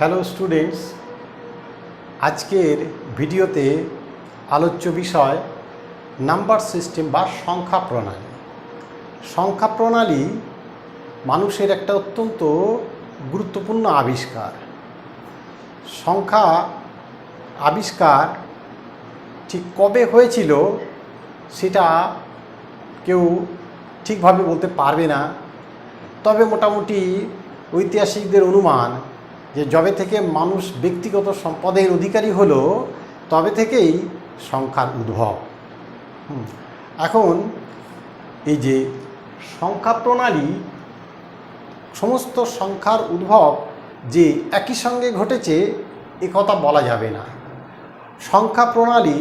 Hello students, আজকের ভিডিওতে আলোচ্য বিষয় নাম্বার সিস্টেম বা সংখ্যা প্রণালী। সংখ্যা প্রণালী মানুষের একটা অত্যন্ত গুরুত্বপূর্ণ আবিষ্কার। সংখ্যা আবিষ্কার ঠিক কবে হয়েছিল সেটা কেউ ঠিকভাবে বলতে পারবে না, তবে মোটামুটি ঐতিহাসিকদের অনুমান যে যবে থেকে মানুষ ব্যক্তিগত সম্পদের অধিকারী হলো তবে থেকেই সংখ্যার উদ্ভব। এখন এই যে সংখ্যা প্রণালী, সমস্ত সংখ্যার উদ্ভব যে একই সঙ্গে ঘটেছে এ কথা বলা যাবে না। সংখ্যা প্রণালী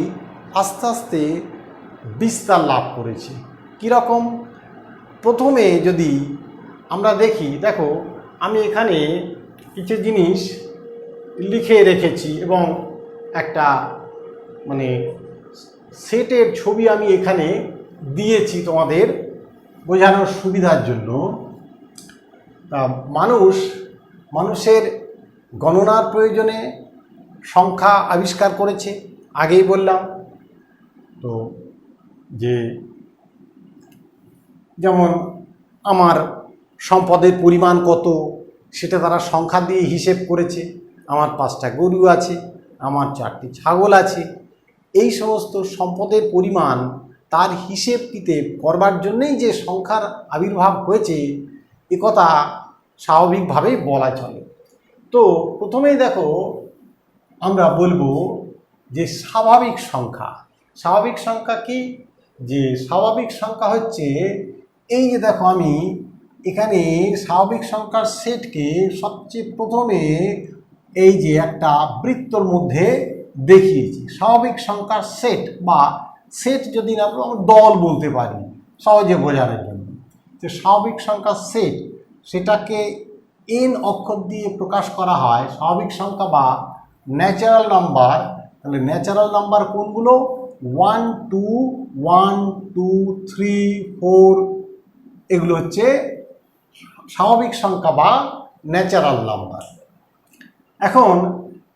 আস্তে আস্তে বিস্তার লাভ করেছে। কীরকম? প্রথমে যদি আমরা দেখো আমি এখানে কিছু জিনিস লিখে রেখেছি এবং একটা সেটের ছবি আমি এখানে দিয়েছি তোমাদের বোঝানোর সুবিধার জন্য। মানুষের গণনার প্রয়োজনে সংখ্যা আবিষ্কার করেছে, আগেই বললাম। তো যেমন আমার সম্পদের পরিমাণ কত সেটা তারা সংখ্যা দিয়ে হিসেব করেছে। আমার 5টা গরু আছে, আমার 4টি ছাগল আছে। এই সমস্ত সম্পদের পরিমাণ তার হিসেব কিতাব করবার জন্যই যে সংখ্যার আবির্ভাব হয়েছে এ কথা স্বাভাবিকভাবেই বলা চলে। তো প্রথমেই দেখো আমরা বলবো যে স্বাভাবিক সংখ্যা। স্বাভাবিক সংখ্যা কি? যে স্বাভাবিক সংখ্যা হচ্ছে এই যে দেখো আমি এখানে স্বাভাবিক সংখ্যার সেটকে সবচেয়ে প্রথমে এই যে একটা বৃত্তর মধ্যে দেখিয়েছি। স্বাভাবিক সংখ্যার সেট বা সেট যদি না আমরা দল বলতে পারি সহজে বোঝানোর জন্য, যে স্বাভাবিক সংখ্যার সেট সেটাকে এন অক্ষর দিয়ে প্রকাশ করা হয়। স্বাভাবিক সংখ্যা বা ন্যাচারাল নাম্বার, তাহলে ন্যাচারাল নাম্বার কোনগুলো? 1 2 1 2 3 4 এগুলো হচ্ছে স্বাভাবিক সংখ্যা বা ন্যাচারাল নাম্বার। এখন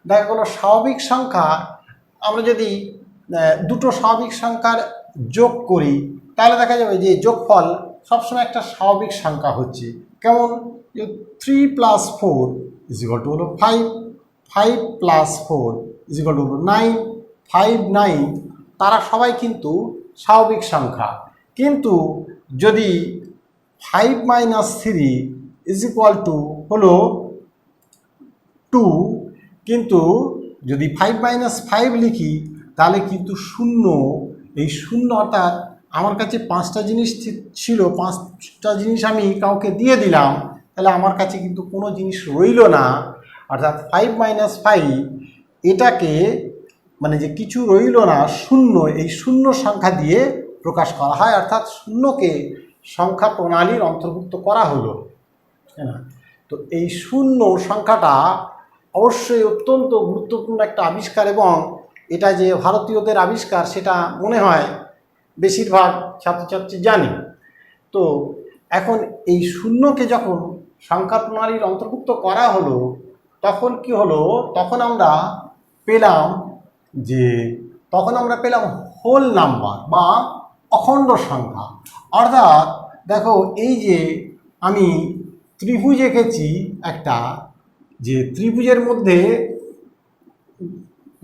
দেখা গেল স্বাভাবিক সংখ্যা আমরা যদি দুটো স্বাভাবিক সংখ্যার যোগ করি তাহলে দেখা যাবে যে যোগফল সবসময় একটা স্বাভাবিক সংখ্যা হচ্ছে। কেমন? 3 + 4 = হলো 5, 5 + 4 = 9, 5 9 তারা সবাই কিন্তু স্বাভাবিক সংখ্যা। কিন্তু যদি 5 - 3 = হলো 2, কিন্তু যদি 5 - 5 লিখি তাহলে কিন্তু 0, এই 0 অর্থাৎ আমার কাছে 5টা জিনিস ছিল, 5টা জিনিস আমি কাউকে দিয়ে দিলাম, তাহলে আমার কাছে কিন্তু কোনো জিনিস রইল না। অর্থাৎ 5 - 5 এটাকে যে কিছু রইল না, 0, এই 0 সংখ্যা দিয়ে প্রকাশ করা হয়। অর্থাৎ 0কে সংখ্যা প্রণালীর অন্তর্ভুক্ত করা হলো। তো এই 0 সংখ্যাটা অবশ্যই অত্যন্ত গুরুত্বপূর্ণ একটা আবিষ্কার এবং এটা যে ভারতীয়দের আবিষ্কার সেটা মনে হয় বেশিরভাগ ছাত্রছাত্রী জানে। তো এখন এই 0কে যখন সংখ্যা প্রণালীর অন্তর্ভুক্ত করা হলো তখন কি হলো? তখন আমরা পেলাম হোল নাম্বার বা অখণ্ড সংখ্যা। অর্থাৎ দেখো এই যে আমি ত্রিভুজ এঁকেছি একটা, যে ত্রিভুজের মধ্যে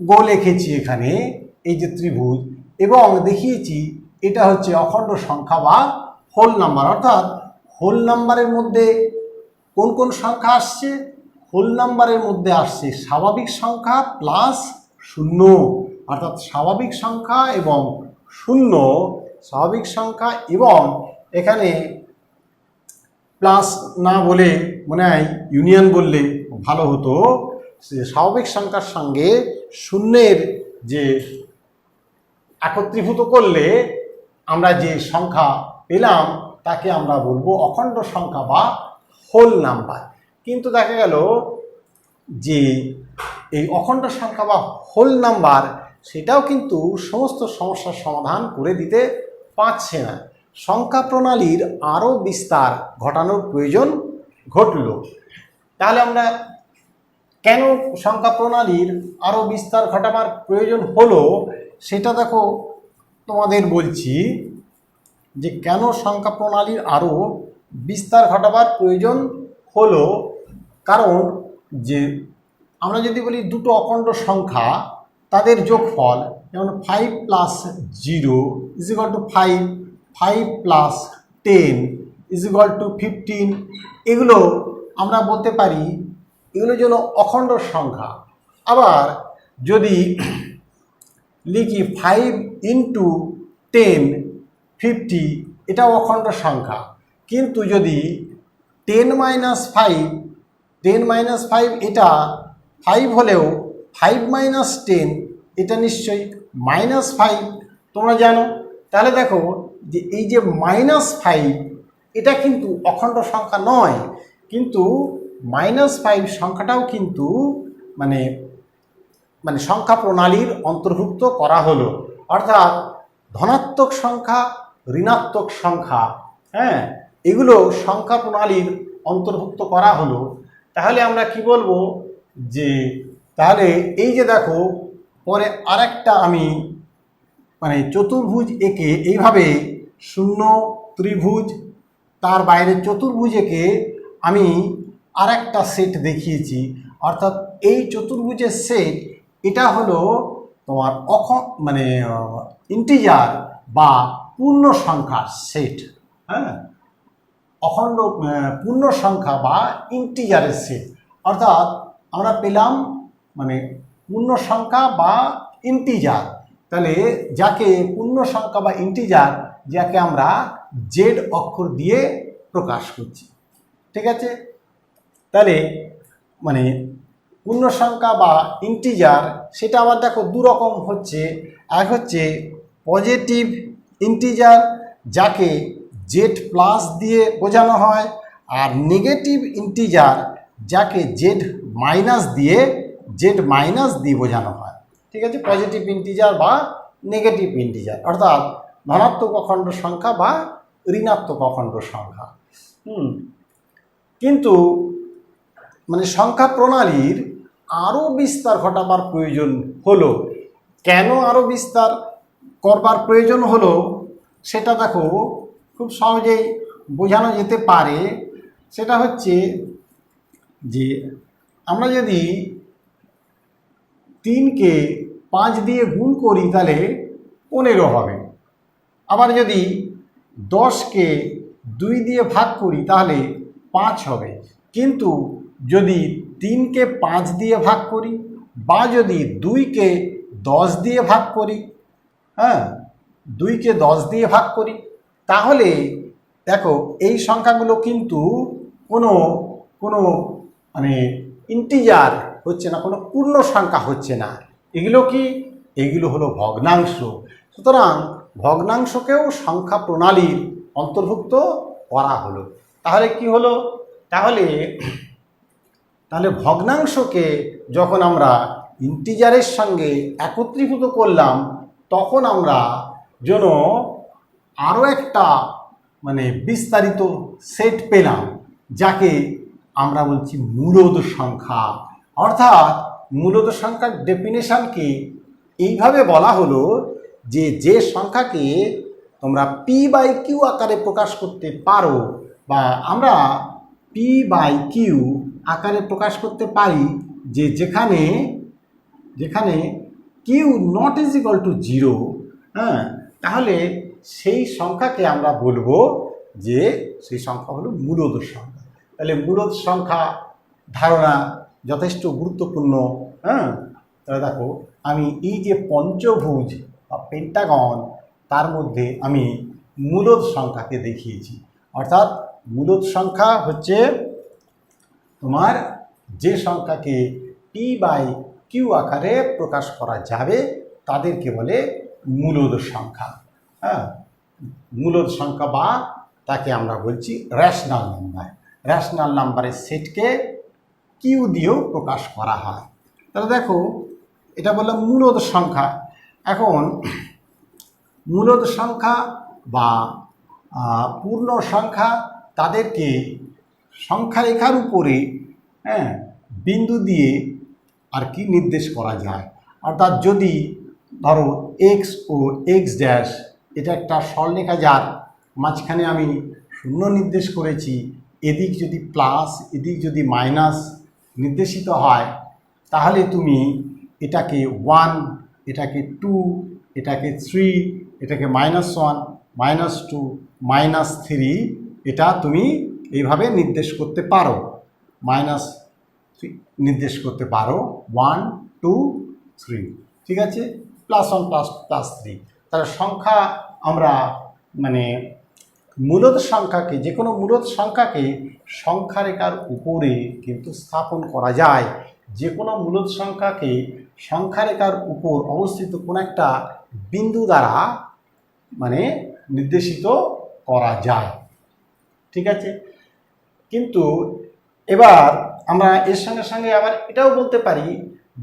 গোল এঁকেছি এখানে, এই যে ত্রিভুজ, এবং দেখিয়েছি এটা হচ্ছে অখণ্ড সংখ্যা বা হোল নাম্বার। অর্থাৎ হোল নাম্বারের মধ্যে কোন কোন সংখ্যা আসছে? হোল নাম্বারের মধ্যে আসছে স্বাভাবিক সংখ্যা প্লাস 0, অর্থাৎ স্বাভাবিক সংখ্যা এবং 0, স্বাভাবিক সংখ্যা এবং এখানে প্লাস না বলে মনে হয় ইউনিয়ন বললে ভালো হতো। স্বাভাবিক সংখ্যার সঙ্গে 0-এর যে একত্রীভূত করলে আমরা যে সংখ্যা পেলাম তাকে আমরা বলবো অখণ্ড সংখ্যা বা হোল নাম্বার। কিন্তু দেখা গেল যে এই অখণ্ড সংখ্যা বা হোল নাম্বার সেটাও কিন্তু সমস্ত সমস্যার সমাধান করে দিতে পারছে না। সংখ্যা প্রণালীর আরও বিস্তার ঘটানোর প্রয়োজন ঘটল। তাহলে আমরা কেন সংখ্যা প্রণালীর আরও বিস্তার ঘটাবার প্রয়োজন হলো সেটা দেখো তোমাদের বলছি, যে কেন সংখ্যা প্রণালীর আরও বিস্তার ঘটাবার প্রয়োজন হলো। কারণ যে আমরা যদি বলি দুটো অখণ্ড সংখ্যা তাদের যোগফল, যেমন 5 plus 0 is equal to 5, 5 plus 10 is equal to 15, এগুলো আমরা বলতে পারি এগুলো যেন অখণ্ড সংখ্যা। আবার যদি লিখি 5 ইন্টু 10 50, এটাও অখণ্ড সংখ্যা। কিন্তু যদি 10 মাইনাস 5 এটা 5 হলেও 5 মাইনাস 10 এটা নিশ্চয়ই -5, তোমরা জানো। তাহলে দেখো যে এই যে -5 এটা কিন্তু অখণ্ড সংখ্যা নয়, কিন্তু -5 সংখ্যাটাও কিন্তু মানে সংখ্যা প্রণালীর অন্তর্ভুক্ত করা হলো। অর্থাৎ ধনাত্মক সংখ্যা, ঋণাত্মক সংখ্যা, হ্যাঁ, এগুলো সংখ্যা প্রণালীর অন্তর্ভুক্ত করা হলো। তাহলে আমরা কি বলবো, যে তাহলে এই যে দেখো পরে আরেকটা আমি চতুর্ভুজ এঁকে এইভাবে শূন্য ত্রিভুজ তার বাইরে চতুর্ভুজ এঁকে আমি আরেকটা সেট দেখিয়েছি। অর্থাৎ এই চতুর্ভুজের সেট এটা হলো তোমার ইন্টিজার বা পূর্ণ সংখ্যার সেট, হ্যাঁ, অখণ্ড পূর্ণ সংখ্যা বা ইন্টিজারের সেট। অর্থাৎ আমরা পেলাম পূর্ণ সংখ্যা বা ইন্টিজার। তাহলে যাকে পূর্ণ সংখ্যা বা ইন্টিজার, যাকে আমরা জেড অক্ষর দিয়ে প্রকাশ করছি, ঠিক আছে। তাহলে পূর্ণ সংখ্যা বা ইন্টিজার সেটা আবার দেখো দুরকম হচ্ছে। এক হচ্ছে পজিটিভ ইন্টিজার, যাকে জেড প্লাস দিয়ে বোঝানো হয়, আর নেগেটিভ ইন্টিজার যাকে জেড মাইনাস দিয়ে বোঝানো হয়, ঠিক আছে। পজিটিভ ইন্টিজার বা নেগেটিভ ইন্টিজার অর্থাৎ ধনাত্মক অখণ্ড সংখ্যা বা ঋণাত্মক অখণ্ড সংখ্যা। কিন্তু সংখ্যা প্রণালীর আরও বিস্তার ঘটাবার প্রয়োজন হলো। কেন আরও বিস্তার করবার প্রয়োজন হলো সেটা দেখো খুব সহজেই বোঝানো যেতে পারে। সেটা হচ্ছে যে আমরা যদি 3কে 5 দিয়ে গুণ করি তাহলে 15 হবে। আবার যদি 10কে 2 দিয়ে ভাগ করি তাহলে 5 হবে। কিন্তু যদি 3কে 5 দিয়ে ভাগ করি বা যদি 2কে 10 দিয়ে ভাগ করি, হ্যাঁ, 2কে 10 দিয়ে ভাগ করি, তাহলে দেখো এই সংখ্যাগুলো কিন্তু কোনো ইন্টিজার হচ্ছে না, কোনো পূর্ণ সংখ্যা হচ্ছে না। এগুলো কি? এগুলো হলো ভগ্নাংশ। সুতরাং ভগ্নাংশকেও সংখ্যা প্রণালীর অন্তর্ভুক্ত করা হলো। তাহলে কি হলো? তাহলে ভগ্নাংশকে যখন আমরা ইন্টিজারের সঙ্গে একত্রীভূত করলাম, তখন আমরা যেন আরও একটা বিস্তারিত সেট পেলাম, যাকে আমরা বলছি মূলদ সংখ্যা। অর্থাৎ মূলদ সংখ্যার ডেফিনেশনকে এইভাবে বলা হলো যে সংখ্যাকে তোমরা p/q আকারে প্রকাশ করতে পারো, বা আমরা p/q আকারে প্রকাশ করতে পারি, যেখানে q not is equal to 0, হ্যাঁ, তাহলে সেই সংখ্যাকে আমরা বলবো যে সেই সংখ্যা হলো মূলদ সংখ্যা। তাহলে মূলদ সংখ্যা ধারণা যথেষ্ট গুরুত্বপূর্ণ, হ্যাঁ। তাহলে দেখো আমি এই যে পঞ্চভুজ বা পেন্টাগন, তার মধ্যে আমি মূলদ সংখ্যাকে দেখিয়েছি। অর্থাৎ মূলদ সংখ্যা হচ্ছে তোমার যে সংখ্যাকে p/q আকারে প্রকাশ করা যাবে তাদেরকে বলে মূলদ সংখ্যা, হ্যাঁ। মূলদ সংখ্যা বা তাকে আমরা বলছি রেশনাল নাম্বার। রেশনাল নাম্বারের সেটকে কিউ দিয়েও প্রকাশ করা হয়। তাহলে দেখো এটা বললাম মূলদ সংখ্যা। এখন মূলদ সংখ্যা বা পূর্ণ সংখ্যা তাদেরকে সংখ্যা রেখার উপরে, হ্যাঁ, বিন্দু দিয়ে আর কি নির্দেশ করা যায়। অর্থাৎ যদি ধরো এক্স ও এক্স ড্যাশ এটা একটা সরলরেখা, যার মাঝখানে আমি শূন্য নির্দেশ করেছি, এদিক যদি প্লাস এদিক যদি মাইনাস নির্দেশিত হয়, তাহলে তুমি এটাকে 1, এটাকে 2, এটাকে 3, এটাকে -1, -2, -3 এটা তুমি এইভাবে নির্দেশ করতে পারো, -3 নির্দেশ করতে পারো, 1, 2, 3, ঠিক আছে, +1 +3। তাহলে সংখ্যা আমরা মানে মূলদ সংখ্যাকে, যে কোনো মূলদ সংখ্যাকে সংখ্যারেখার উপরে কিন্তু স্থাপন করা যায়। যে কোনো মূলদ সংখ্যাকে সংখ্যারেখার উপর অবস্থিত কোনো একটা বিন্দু দ্বারা মানে নির্দেশিত করা যায়, ঠিক আছে। কিন্তু এবার আমরা এর সঙ্গে সঙ্গে আবার এটাও বলতে পারি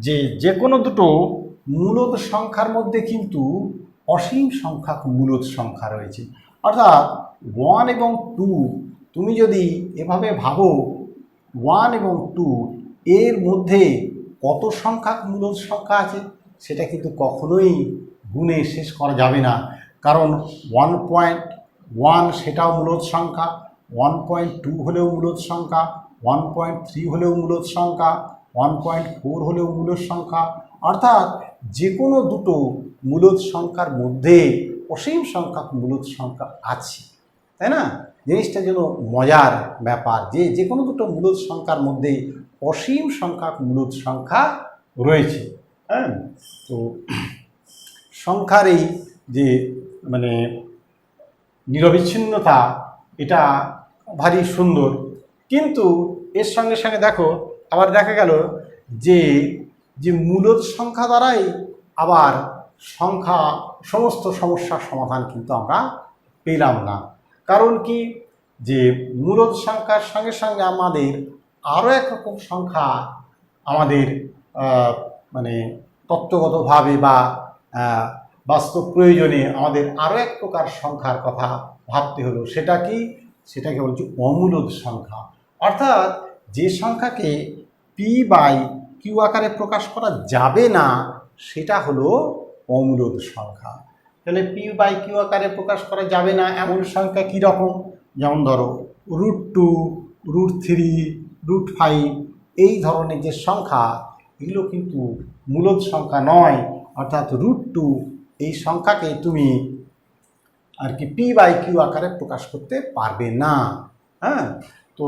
যে যে কোনো দুটো মূলদ সংখ্যার মধ্যে কিন্তু অসীম সংখ্যক মূলদ সংখ্যা রয়েছে। অর্থাৎ 1 এবং 2 তুমি যদি এভাবে ভাবো, 1 এবং 2 এর মধ্যে কত সংখ্যক মূলদ সংখ্যা আছে সেটা কিন্তু কখনোই গুণে শেষ করা যাবে না। কারণ 1.1 সেটাও মূলদ সংখ্যা, 1.2 হলেও মূলদ সংখ্যা, 1.3 হলেও মূলদ সংখ্যা, 1.4 হলেও মূলদ সংখ্যা। অর্থাৎ যে কোনো দুটো মূলদ সংখ্যার মধ্যে অসীম সংখ্যক মূলদ সংখ্যা আছে, তাই না? জিনিসটা যেন মজার ব্যাপার যে যে কোনো দুটো মূলদ সংখ্যার মধ্যে অসীম সংখ্যক মূলদ সংখ্যা রয়েছে। হ্যাঁ, তো সংখ্যার এই যে মানে নিরবিচ্ছিন্নতা এটা ভারী সুন্দর। কিন্তু এর সঙ্গে সঙ্গে দেখো আবার দেখা গেল যে যে মূলদ সংখ্যা দ্বারাই আবার সংখ্যা সমস্ত সমস্যার সমাধান কিন্তু আমরা পেলাম না। কারণ কি, যে মূলদ সংখ্যার সঙ্গে সঙ্গে আমাদের আরও একরকম সংখ্যা আমাদের মানে তত্ত্বগতভাবে বা বাস্তব প্রয়োজনে আমাদের আরও এক প্রকার সংখ্যার কথা ভাবতে হলো। সেটা কি? সেটাকে বলছি অমূলদ সংখ্যা। অর্থাৎ যে সংখ্যাকে p/q আকারে প্রকাশ করা যাবে না সেটা হলো অমূলদ সংখ্যা। তাহলে p/q আকারে প্রকাশ করা যাবে না এমন সংখ্যা কী রকম? যেমন ধরো √2, √3, √5 এই ধরনের যে সংখ্যা, এগুলো কিন্তু মূলদ সংখ্যা নয়। অর্থাৎ √2 এই সংখ্যাকে তুমি আর কি p/q আকারে প্রকাশ করতে পারবে না। হ্যাঁ, তো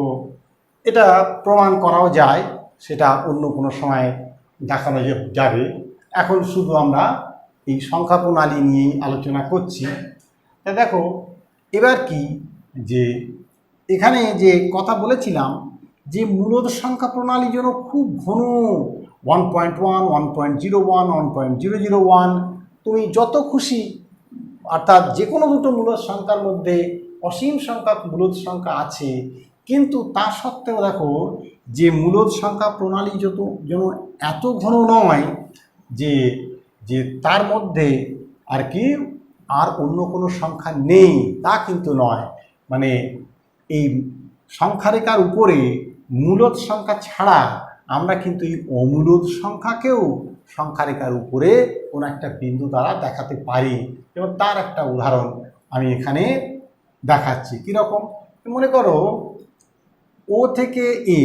এটা প্রমাণ করাও যায়, সেটা অন্য কোনো সময় দেখানো যাবে। এখন শুধু আমরা এই সংখ্যা প্রণালী নিয়েই আলোচনা করছি। তা দেখো এবার কি, যে এখানে যে কথা বলেছিলাম যে মূলদ সংখ্যা প্রণালী যেন খুব ঘন, 1.1, 1.01, 1.001 তুমি যত খুশি, অর্থাৎ যে কোনো দুটো মূলদ সংখ্যার মধ্যে অসীম সংখ্যক মূলদ সংখ্যা আছে, কিন্তু তা সত্ত্বেও দেখো যে মূলদ সংখ্যা প্রণালী যেন এত ঘন নয় যে যে তার মধ্যে আর কি আর অন্য কোনো সংখ্যা নেই, তা কিন্তু নয়। মানে এই সংখ্যারেখার উপরে মূলদ সংখ্যা ছাড়া আমরা কিন্তু এই অমূলদ সংখ্যাকেও সংখ্যারেখার উপরে কোনো একটা বিন্দু দ্বারা দেখাতে পারি। এবং তার একটা উদাহরণ আমি এখানে দেখাচ্ছি। কীরকম? মনে করো ও থেকে এ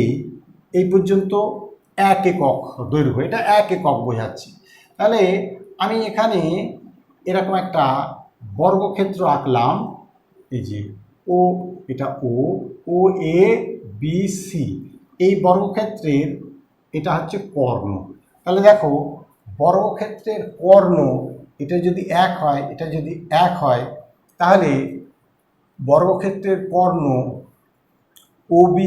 এই পর্যন্ত 1 একক দৈর্ঘ্য, এটা 1 একক বোঝাচ্ছি। তাহলে আমি এখানে এরকম একটা বর্গক্ষেত্র আঁকলাম, এই যে ও, এটা ও এ বি সি, এই বর্গক্ষেত্রের এটা হচ্ছে কর্ণ। তাহলে দেখো বর্গক্ষেত্রের কর্ণ এটা যদি 1 হয়, এটা যদি 1 হয়, তাহলে বর্গক্ষেত্রের কর্ণ OB²,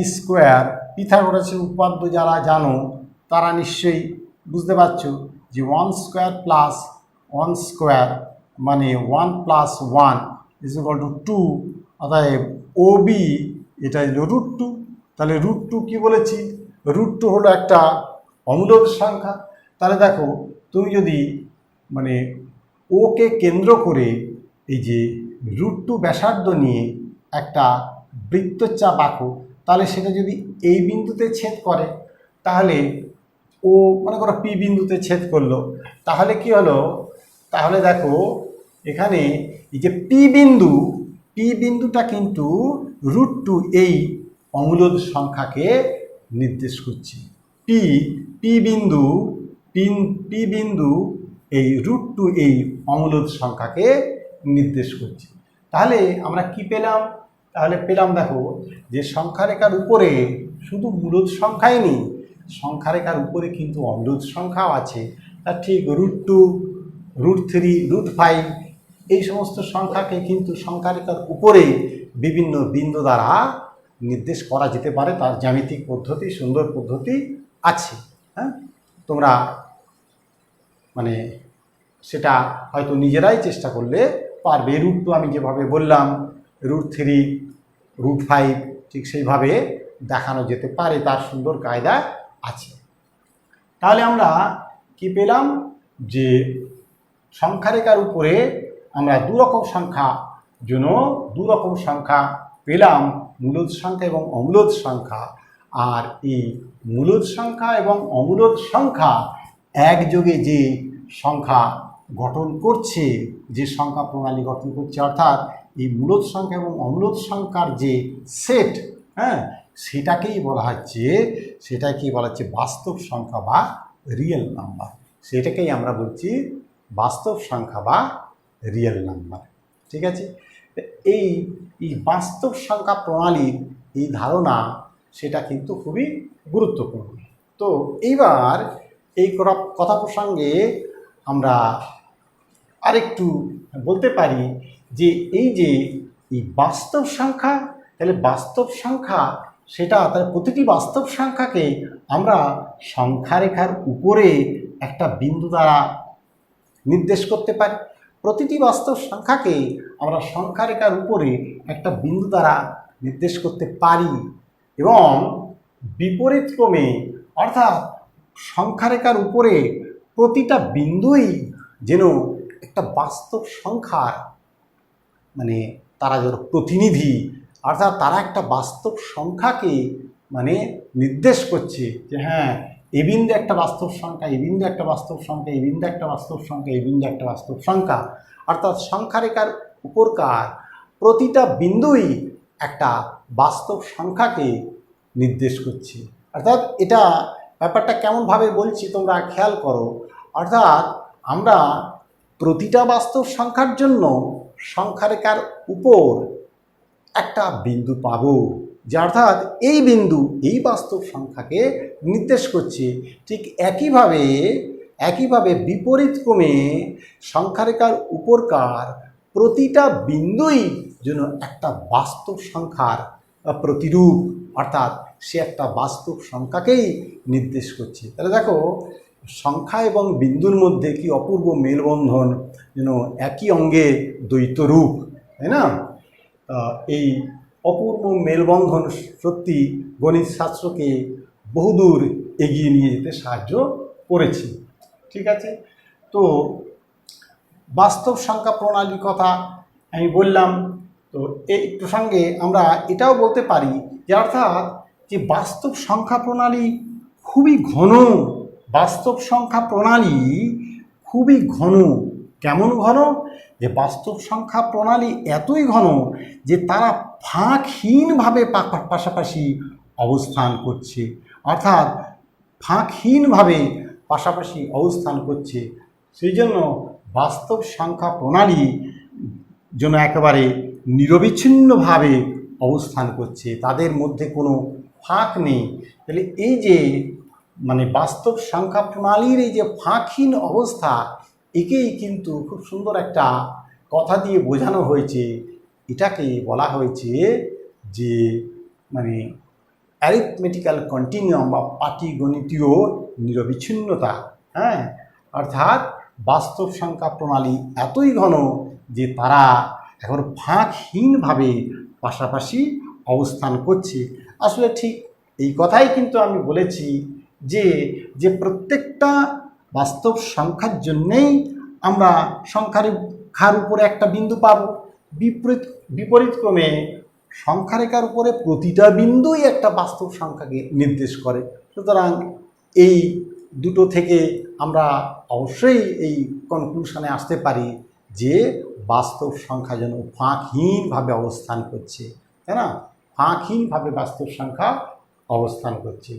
পিথাগোরাসের উপপাদ্য যারা জানো তারা নিশ্চয়ই বুঝতে পারছো যে 1² + 1² মানে 1 + 1 = 2। অতএব OB এটা হলো √2। তাহলে √2 কি বলেছি? √2 হলো একটা অমূলদ সংখ্যা। তাহলে দেখো তুমি যদি মানে ওকে কেন্দ্র করে এই যে √2 ব্যাসার্ধ নিয়ে একটা বৃত্তচাপ আঁকো, তাহলে সেটা যদি এই বিন্দুতে ছেদ করে, তাহলে ও মনে করো পি বিন্দুতে ছেদ করলো, তাহলে কি হলো, তাহলে দেখো এখানে এই যে পি বিন্দুটা কিন্তু √2 এই অমূলদ সংখ্যাকে নির্দেশ করছে। পি পি বিন্দু পি বিন্দু এই √2 এই অমূলদ সংখ্যাকে নির্দেশ করছে। তাহলে আমরা কি পেলাম, তাহলে পেলাম দেখো যে সংখ্যারেখার উপরে শুধু মূলদ সংখ্যাই নেই, সংখ্যারেখার উপরে কিন্তু অমূলদ সংখ্যাও আছে। তার ঠিক √2, √3, √5 এই সমস্ত সংখ্যাকে কিন্তু সংখ্যারেখার উপরে বিভিন্ন বিন্দু দ্বারা নির্দেশ করা যেতে পারে। তার জ্যামিতিক পদ্ধতি, সুন্দর পদ্ধতি আছে। হ্যাঁ, তোমরা মানে সেটা হয়তো নিজেরাই চেষ্টা করলে পারবে। √2 আমি যেভাবে বললাম, √3, √5 ঠিক সেইভাবে দেখানো যেতে পারে, তার সুন্দর কায়দা আছে। তাহলে আমরা কি পেলাম, যে সংখ্যারেখার উপরে আমরা দুরকম সংখ্যা পেলাম, মূলদ সংখ্যা এবং অমূলদ সংখ্যা। আর এই মূলদ সংখ্যা এবং অমূলদ সংখ্যা একযোগে যে সংখ্যা গঠন করছে, যে সংখ্যা প্রণালী গঠন করছে, অর্থাৎ এই মূলদ সংখ্যা এবং অমূলদ সংখ্যার যে সেট, হ্যাঁ, সেটাকেই বলা হচ্ছে বাস্তব সংখ্যা বা রিয়েল নাম্বার। সেটাকেই আমরা বলছি বাস্তব সংখ্যা বা রিয়েল নাম্বার। ঠিক আছে, এই বাস্তব সংখ্যা প্রণালীর এই ধারণা সেটা কিন্তু খুবই গুরুত্বপূর্ণ। তো এইবার এই কথা প্রসঙ্গে আমরা আরেকটু বলতে পারি যে এই বাস্তব সংখ্যা, তাহলে বাস্তব সংখ্যা সেটা তাহলে প্রতিটি বাস্তব সংখ্যাকে আমরা সংখ্যারেখার উপরে একটা বিন্দু দ্বারা নির্দেশ করতে পারি। প্রতিটি বাস্তব সংখ্যাকে আমরা সংখ্যারেখার উপরে একটা বিন্দু দ্বারা নির্দেশ করতে পারি এবং বিপরীত ক্রমে, অর্থাৎ সংখ্যারেখার উপরে প্রতিটা বিন্দুই যেন একটা বাস্তব সংখ্যার মানে তারা যেন প্রতিনিধি, অর্থাৎ তারা একটা বাস্তব সংখ্যাকে মানে নির্দেশ করছে যে হ্যাঁ, এই বিন্দু একটা বাস্তব সংখ্যা, এই বিন্দু একটা বাস্তব সংখ্যা, এই বিন্দু একটা বাস্তব সংখ্যা, এই বিন্দু একটা বাস্তব সংখ্যা। অর্থাৎ সংখ্যারেখার উপরকার প্রতিটা বিন্দুই একটা বাস্তব সংখ্যাকে নির্দেশ করছে। অর্থাৎ এটা ব্যাপারটা কেমনভাবে বলছি তোমরা খেয়াল করো। অর্থাৎ আমরা প্রতিটা বাস্তব সংখ্যার জন্য সংখ্যারেখার উপর একটা বিন্দু পাবো, যে অর্থাৎ এই বিন্দু এই বাস্তব সংখ্যাকে নির্দেশ করছে। ঠিক একইভাবে বিপরীত ক্রমে সংখ্যারেখার উপরকার প্রতিটা বিন্দুই যেন একটা বাস্তব সংখ্যার প্রতিরূপ, অর্থাৎ সে একটা বাস্তব সংখ্যাকেই নির্দেশ করছে। তাহলে দেখো সংখ্যা এবং বিন্দুর মধ্যে কি অপূর্ব মেলবন্ধন, যেন একই অঙ্গে দ্বৈত রূপ, তাই না? এই অপূর্ব মেলবন্ধন সত্যি গণিত শাস্ত্রকে বহুদূর এগিয়ে নিয়ে যেতে সাহায্য করেছে। ঠিক আছে, তো বাস্তব সংখ্যা প্রণালীর কথা আমি বললাম। তো এই প্রসঙ্গে আমরা এটাও বলতে পারি যে অর্থাৎ যে বাস্তব সংখ্যা প্রণালী খুবই ঘন, বাস্তব সংখ্যা প্রণালী খুবই ঘন। কেমন ঘন? যে বাস্তব সংখ্যা প্রণালী এতই ঘন যে তারা ফাঁকহীনভাবে পাশাপাশি অবস্থান করছে, অর্থাৎ ফাঁকহীনভাবে পাশাপাশি অবস্থান করছে। সেই জন্য বাস্তব সংখ্যা প্রণালী যেন একেবারে নিরবিচ্ছিন্নভাবে অবস্থান করছে, তাদের মধ্যে কোনো ফাঁক নেই। তাহলে এই যে মানে বাস্তব সংখ্যা প্রণালীর এই যে ফাঁকহীন অবস্থা, একেই কিন্তু খুব সুন্দর একটা কথা দিয়ে বোঝানো হয়েছে। এটাকে বলা হয়েছে যে মানে অ্যারিথমেটিক্যাল কন্টিনিউয়াম বা পাটিগণিতীয় নিরবিচ্ছিন্নতা। হ্যাঁ, অর্থাৎ বাস্তব সংখ্যা প্রণালী এতই ঘন যে তারা এখন ফাঁকহীনভাবে পাশাপাশি অবস্থান করছে। আসলে ঠিক এই কথাই কিন্তু আমি বলেছি যে প্রত্যেকটা বাস্তব সংখ্যার জন্যেই আমরা সংখ্যার উপরে একটা বিন্দু পাব। বিপরীত ক্রমে সংখ্যারেখার উপরে প্রতিটা বিন্দুই একটা বাস্তব সংখ্যাকে নির্দেশ করে। সুতরাং এই দুটো থেকে আমরা অবশ্যই এই কনক্লুশনে আসতে পারি যে বাস্তব সংখ্যা যেন ফাঁকহীনভাবে অবস্থান করছে, তাই না? ফাঁকহীনভাবে বাস্তব সংখ্যা অবস্থান করছে।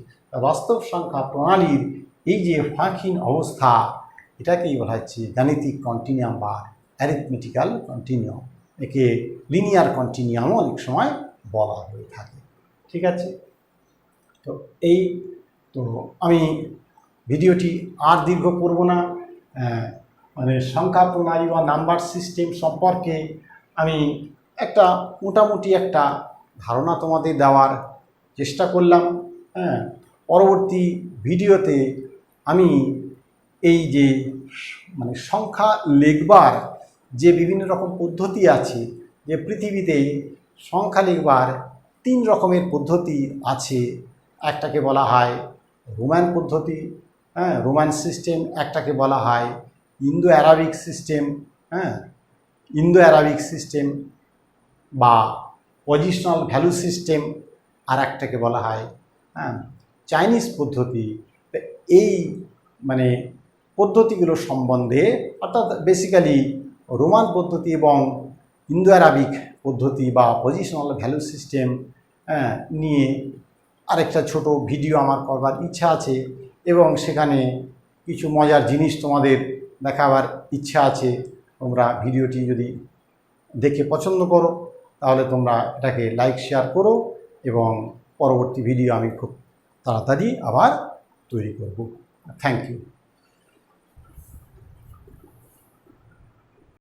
বাস্তব সংখ্যা প্রণালীর এই যে ফাঁকহীন অবস্থা, এটাকেই বলা হচ্ছে গাণিতিক কন্টিনিউয়াম বা অ্যারিথমেটিক্যাল কন্টিনিউয়াম। একে লিনিয়ার কন্টিনিউয়ামও অনেক সময় বলা হয়ে থাকে। ঠিক আছে, তো আমি ভিডিওটি আর দীর্ঘ করব না। মানে সংখ্যা প্রণালী বা নাম্বার সিস্টেম সম্পর্কে আমি একটা মোটামুটি একটা ধারণা তোমাদের দেওয়ার চেষ্টা করলাম। পরবর্তী ভিডিওতে আমি এই যে মানে সংখ্যা লিখবার যে বিভিন্ন রকম পদ্ধতি আছে, যে পৃথিবীতে সংখ্যা লিখবার 3 রকমের পদ্ধতি আছে। একটাকে বলা হয় রোমান পদ্ধতি, রোমান সিস্টেম। একটাকে বলা হয় Indo Arabic system, Indo Arabic system বা পজিশনাল ভ্যালু সিস্টেম। আর একটাকে বলা হয় চাইনিজ পদ্ধতি। এই মানে পদ্ধতিগুলো সম্বন্ধে, অর্থাৎ বেসিক্যালি রোমান পদ্ধতি এবং ইন্দো অ্যারাবিক পদ্ধতি বা পজিশনাল ভ্যালু সিস্টেম নিয়ে আরেকটা ছোট ভিডিও আমার করবার ইচ্ছা আছে, এবং সেখানে কিছু মজার জিনিস তোমাদের দেখাবার ইচ্ছা আছে। তোমরা ভিডিওটি যদি দেখে পছন্দ করো তাহলে তোমরা এটাকে লাইক শেয়ার করো, এবং পরবর্তী ভিডিও আমি খুব তাড়াতাড়ি আবার তৈরি করব। Thank you.